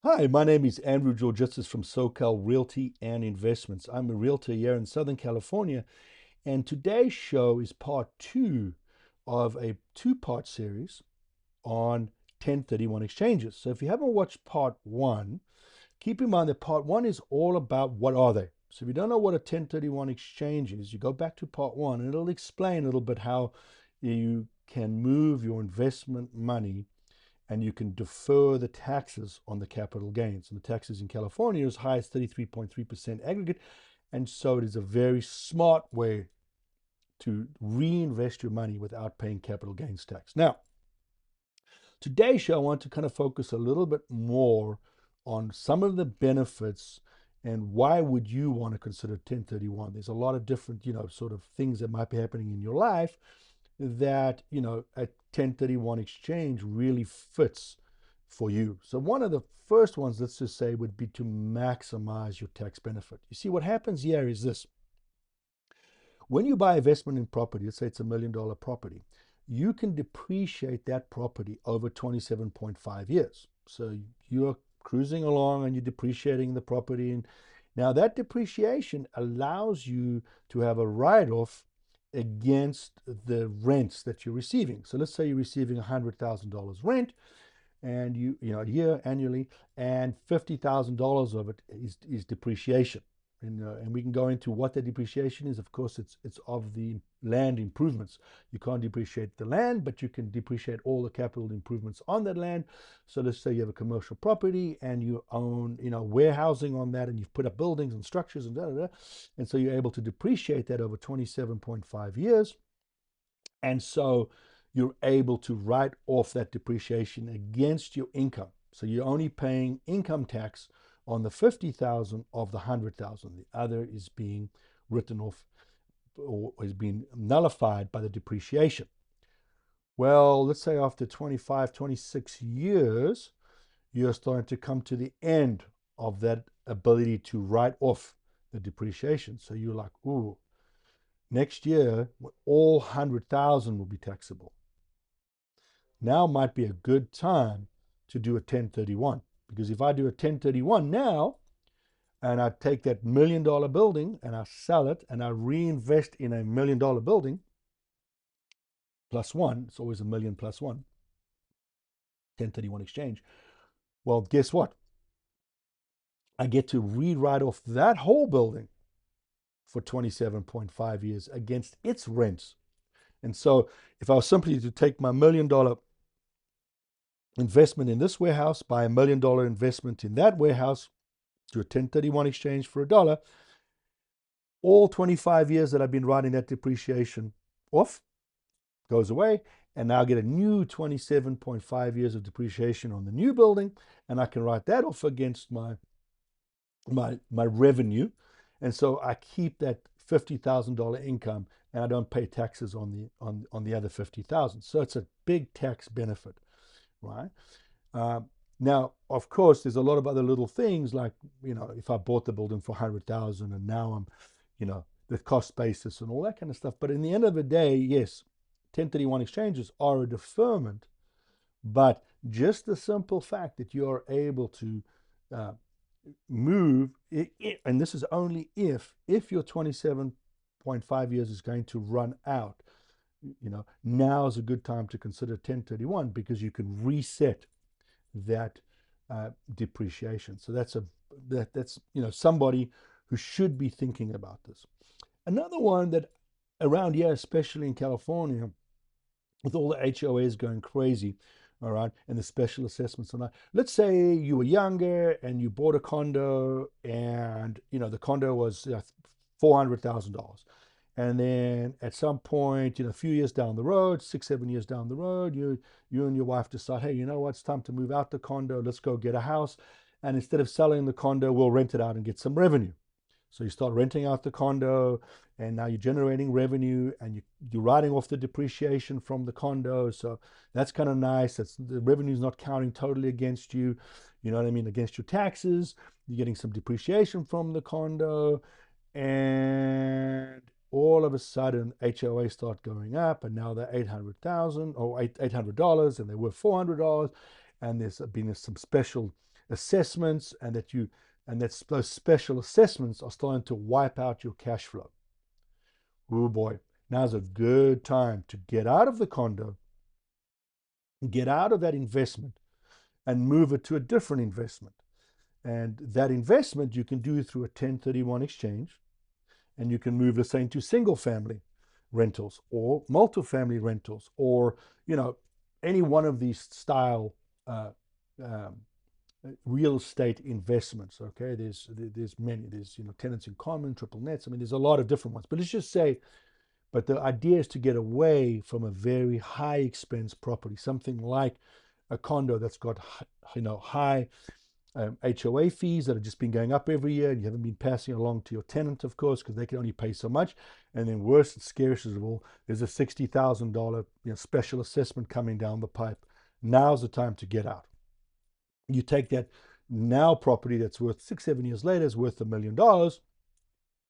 Hi, my name is Andrew Georgestis from SoCal Realty and Investments. I'm a realtor here in Southern California, and today's show is part two of a two-part series on 1031 exchanges. So if you haven't watched part one, keep in mind that part one is all about what are they. So if you don't know what a 1031 exchange is, you go back to part one and it'll explain a little bit how you can move your investment money and you can defer the taxes on the capital gains. And the taxes in California are as high as 33.3% aggregate. And so it is a very smart way to reinvest your money without paying capital gains tax. Now, today's show, I want to kind of focus a little bit more on some of the benefits and why would you want to consider 1031. There's a lot of different, sort of things that might be happening in your life that, a 1031 exchange really fits for you. So one of the first ones, let's just say, would be to maximize your tax benefit. You see, what happens here is this. When you buy investment in property, let's say it's $1 million property, you can depreciate that property over 27.5 years. So you're cruising along and you're depreciating the property. And now that depreciation allows you to have a write-off against the rents that you're receiving. So let's say you're receiving $100,000 rent and a year annually, and $50,000 of it is depreciation. And we can go into what the depreciation is. Of course, it's of the land improvements. You can't depreciate the land, but you can depreciate all the capital improvements on that land. So let's say you have a commercial property and you own, warehousing on that, and you've put up buildings and structures and da da da. And so you're able to depreciate that over 27.5 years. And so you're able to write off that depreciation against your income. So you're only paying income tax on the 50,000 of the 100,000. The other is being written off or is being nullified by the depreciation. Well, let's say after 25, 26 years, you're starting to come to the end of that ability to write off the depreciation. So you're like, ooh, next year, all 100,000 will be taxable. Now might be a good time to do a 1031, because if I do a 1031 now and I take that $1 million building and I sell it and I reinvest in $1 million building plus one, it's always a million plus one, 1031 exchange. Well, guess what? I get to rewrite off that whole building for 27.5 years against its rents. And so if I was simply to take my $1 million investment in this warehouse, buy $1 million investment in that warehouse, do a 1031 exchange for $1, all 25 years that I've been writing that depreciation off goes away, and now I get a new 27.5 years of depreciation on the new building, and I can write that off against my revenue. And so I keep that $50,000 income, and I don't pay taxes on the other 50,000. So it's a big tax benefit, right? Now, of course, there's a lot of other little things like, if I bought the building for 100,000 and now I'm, the cost basis and all that kind of stuff. But in the end of the day, yes, 1031 exchanges are a deferment, but just the simple fact that you are able to move, and this is only if your 27.5 years is going to run out, now is a good time to consider 1031, because you can reset that depreciation. So that's somebody who should be thinking about this. Another one that around here, especially in California, with all the HOAs going crazy, all right, and the special assessments and that. Let's say you were younger and you bought a condo, and the condo was $400,000. And then at some point, a few years down the road, 6, 7 years down the road, you and your wife decide, hey, you know what, it's time to move out the condo. Let's go get a house. And instead of selling the condo, we'll rent it out and get some revenue. So you start renting out the condo, and now you're generating revenue, and you're writing off the depreciation from the condo. So that's kind of nice. The revenue's not counting totally against you. You know what I mean? Against your taxes. You're getting some depreciation from the condo, and all of a sudden HOA start going up, and now they're 800,000 or $800, and they were $400, and there's been some special assessments, and those special assessments are starting to wipe out your cash flow. Oh boy, now's a good time to get out of the condo, get out of that investment, and move it to a different investment. And that investment you can do through a 1031 exchange, and you can move, let's say, into single family rentals or multifamily rentals, or any one of these style uh, um, real estate investments. Okay, there's many. There's tenants in common, triple nets. I mean, there's a lot of different ones. But let's just say, but the idea is to get away from a very high expense property, something like a condo that's got high HOA fees that have just been going up every year, and you haven't been passing along to your tenant, of course, because they can only pay so much. And then worse and scariest of all, there's a $60,000 special assessment coming down the pipe. Now's the time to get out. You take that now property that's worth 6-7 years later is worth $1 million,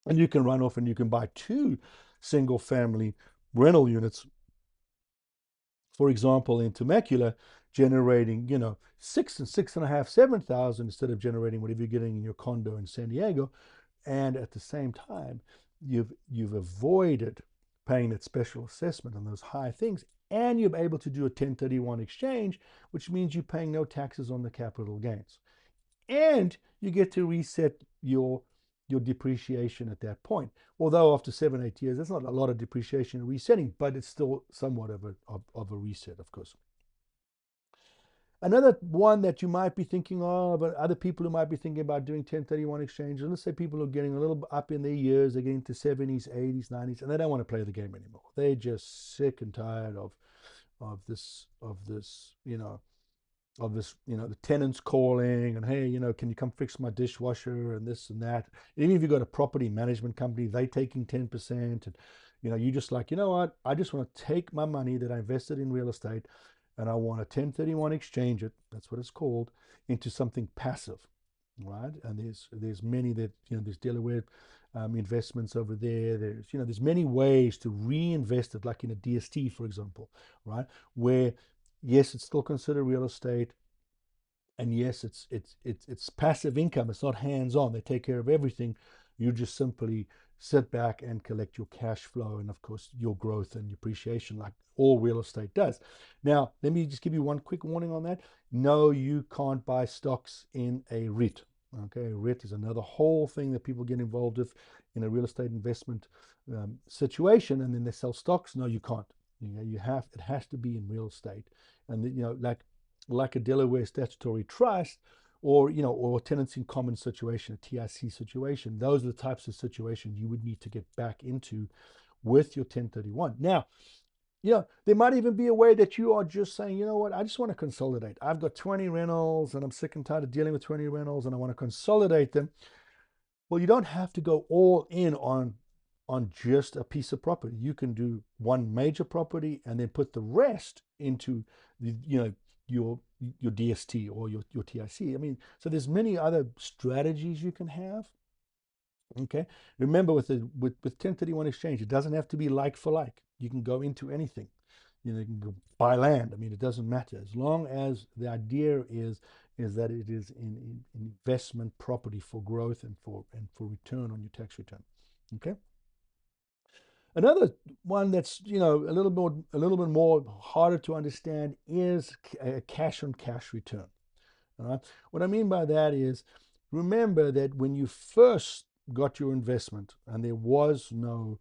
and you can run off and you can buy 2 single family rental units, for example, in Temecula, generating, 6 and 6.5, 7,000 instead of generating whatever you're getting in your condo in San Diego. And at the same time, you've avoided paying that special assessment on those high things, and you're able to do a 1031 exchange, which means you're paying no taxes on the capital gains. And you get to reset your depreciation at that point. Although after 7-8 years, that's not a lot of depreciation and resetting, but it's still somewhat of a reset, of course. Another one that you might be thinking of, but other people who might be thinking about doing 1031 exchanges, let's say people are getting a little up in their years, they're getting to 70s, 80s, 90s, and they don't want to play the game anymore. They're just sick and tired of this, the tenants calling and, hey, can you come fix my dishwasher and this and that. Even if you've got a property management company, they taking 10%, and you just like, what, I just want to take my money that I invested in real estate and I want to 1031 exchange it, that's what it's called, into something passive, right? And there's many that, there's Delaware investments over there. There's many ways to reinvest it, like in a DST, for example, right? Where, yes, it's still considered real estate, and yes, it's passive income. It's not hands-on. They take care of everything. You just simply sit back and collect your cash flow, and of course your growth and appreciation, like all real estate does. Now, let me just give you one quick warning on that. No, you can't buy stocks in a REIT. Okay, a REIT is another whole thing that people get involved with in a real estate investment situation, and then they sell stocks. No, you can't. It has to be in real estate, and like a Delaware statutory trust, or tenants in common situation, a TIC situation. Those are the types of situations you would need to get back into with your 1031. Now, there might even be a way that you are just saying, you know what, I just want to consolidate. I've got 20 rentals and I'm sick and tired of dealing with 20 rentals and I want to consolidate them. Well, you don't have to go all in on just a piece of property. You can do one major property and then put the rest into your DST or your TIC. I mean, so there's many other strategies you can have. Okay, remember with 1031 exchange, it doesn't have to be like for like. You can go into anything. You can go buy land. I mean, it doesn't matter as long as the idea is that it is in investment property for growth and for return on your tax return. Okay. Another one that's a little bit more harder to understand is a cash on cash return. All right. What I mean by that is, remember that when you first got your investment and there was no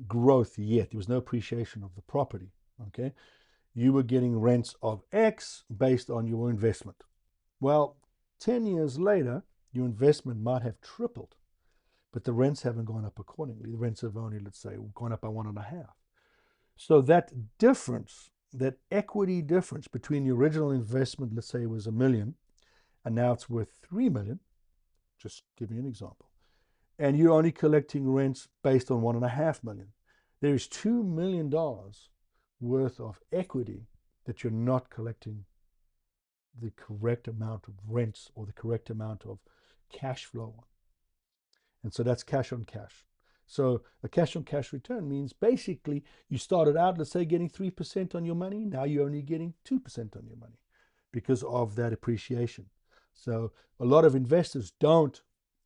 growth yet, there was no appreciation of the property. Okay, you were getting rents of X based on your investment. Well, 10 years later, your investment might have tripled, but the rents haven't gone up accordingly. The rents have only, let's say, gone up by 1.5. So that difference, that equity difference between the original investment, let's say it was $1 million, and now it's worth $3 million, just giving you an example, and you're only collecting rents based on $1.5 million. There is $2 million worth of equity that you're not collecting the correct amount of rents or the correct amount of cash flow on. And so that's cash on cash. So a cash on cash return means basically you started out, let's say, getting 3% on your money. Now you're only getting 2% on your money because of that appreciation. So a lot of investors don't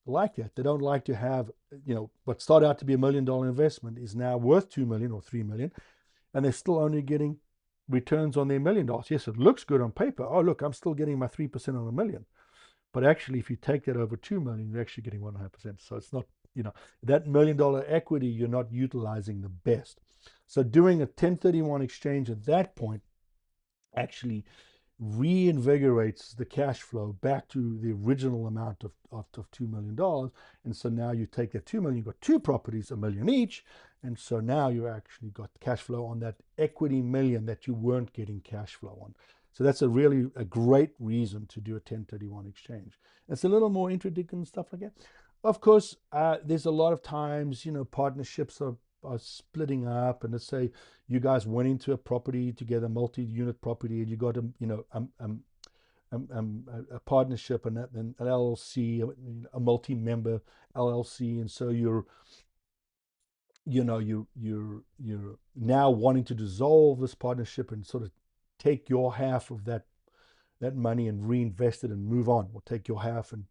like that. They don't like to have, what started out to be $1 million investment is now worth 2 million or 3 million, and they're still only getting returns on their $1 million. Yes, it looks good on paper. Oh, look, I'm still getting my 3% on a million. But actually, if you take that over 2 million, you're actually getting 1.5%. So it's not, that $1 million equity, you're not utilizing the best. So doing a 1031 exchange at that point actually reinvigorates the cash flow back to the original amount of $2 million. And so now you take that 2 million, you've got two properties, a million each. And so now you actually got cash flow on that equity million that you weren't getting cash flow on. So that's a great reason to do a 1031 exchange. It's a little more intricate and stuff like that. Of course, there's a lot of times, partnerships are splitting up, and let's say you guys went into a property together, multi-unit property, and you got a partnership and an LLC, a multi-member LLC, and so you're now wanting to dissolve this partnership and sort of take your half of that money and reinvest it and move on, or take your half. And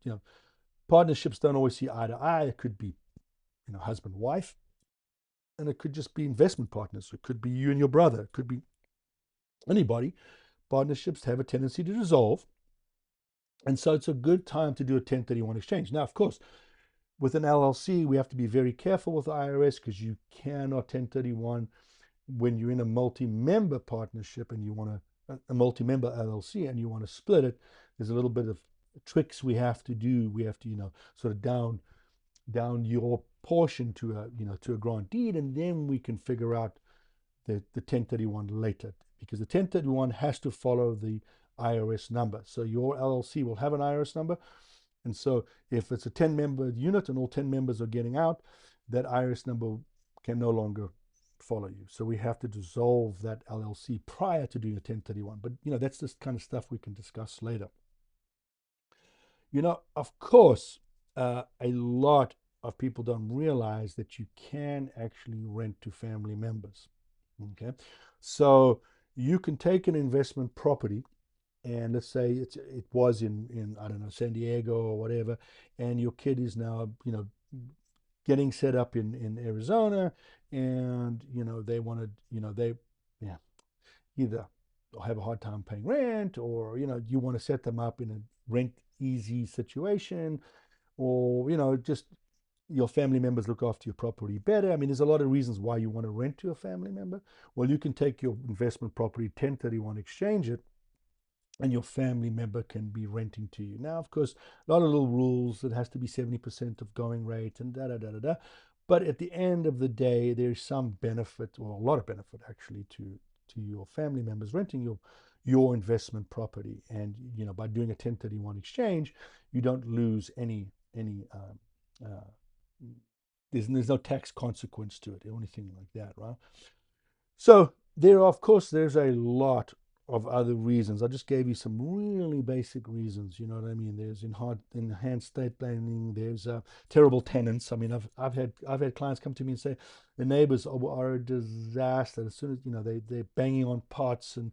partnerships don't always see eye to eye. It could be husband wife, and it could just be investment partners. It could be you and your brother. It could be anybody. Partnerships have a tendency to dissolve. And so it's a good time to do a 1031 exchange. Now, of course, with an LLC, we have to be very careful with the IRS, because you cannot 1031 when you're in a multi-member partnership and you want a multi-member LLC and you want to split it. There's a little bit of tricks we have to do. We have to, sort of down your portion to a grant deed, and then we can figure out the 1031 later, because the 1031 has to follow the IRS number. So your LLC will have an IRS number, and so if it's a 10-member unit and all 10 members are getting out, that IRS number can no longer follow you. So we have to dissolve that LLC prior to doing a 1031. But that's the kind of stuff we can discuss later. Of course, a lot of people don't realize that you can actually rent to family members. Okay, so you can take an investment property, and let's say it was in I don't know, San Diego or whatever, and your kid is now getting set up in Arizona, and they want to they yeah either have a hard time paying rent, or you want to set them up in a rent easy situation, or just your family members look after your property better. I mean, there's a lot of reasons why you want to rent to a family member. Well, you can take your investment property, 1031 exchange it, and your family member can be renting to you. Now, of course, a lot of little rules. It has to be 70% of going rate and da da da da da. But at the end of the day, there's some benefit, or a lot of benefit actually, to your family members renting your investment property. And by doing a 1031 exchange, you don't lose any there's no tax consequence to it or anything like that, right? So there's a lot of other reasons. I just gave you some really basic reasons. You know what I mean? There's enhanced estate planning. There's terrible tenants. I mean, I've had clients come to me and say the neighbors are a disaster. As soon as they're banging on pots and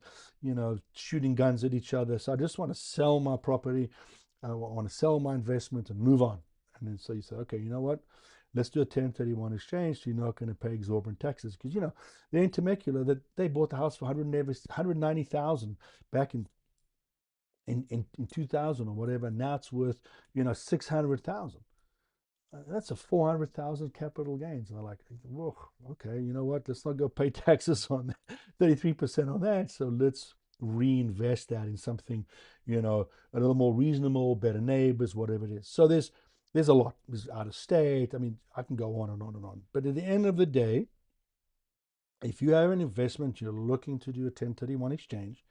shooting guns at each other. So I just want to sell my property. I want to sell my investment and move on. And then so you say, okay, you know what? Let's do a 1031 exchange, so you're not going to pay exorbitant taxes. Because they're in Temecula, that they bought the house for $190,000 back in 2000 or whatever. Now it's worth $600,000. That's a $400,000 capital gains. And they're like, whoa, okay, you know what? Let's not go pay taxes on 33% on that. So let's reinvest that in something, a little more reasonable, better neighbors, whatever it is. So there's a lot. There's out of state. I mean, I can go on and on and on. But at the end of the day, if you have an investment, you're looking to do a 1031 exchange,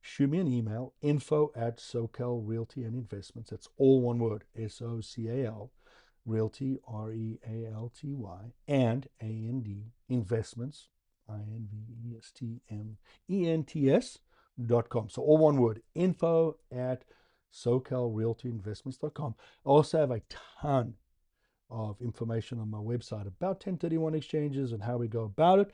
shoot me an email, info@SoCal Realty and Investments. That's all one word, SOCAL, Realty, REALTY, and AND, Investments, INVESTMENTS.com. So all one word, info@SoCalRealtyInvestments.com. I also have a ton of information on my website about 1031 exchanges and how we go about it.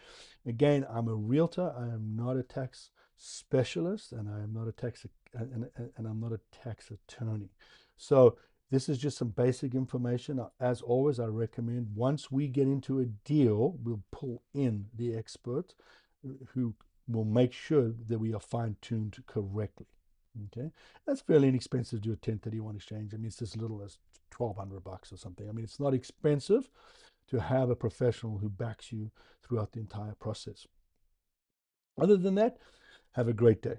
Again, I'm a realtor. I am not a tax specialist, and I am not a tax and I'm not a tax attorney. So this is just some basic information. As always, I recommend once we get into a deal, we'll pull in the expert who will make sure that we are fine-tuned correctly. Okay, that's fairly inexpensive to do a 1031 exchange. I mean, it's as little as $1,200 or something. I mean, it's not expensive to have a professional who backs you throughout the entire process. Other than that, have a great day.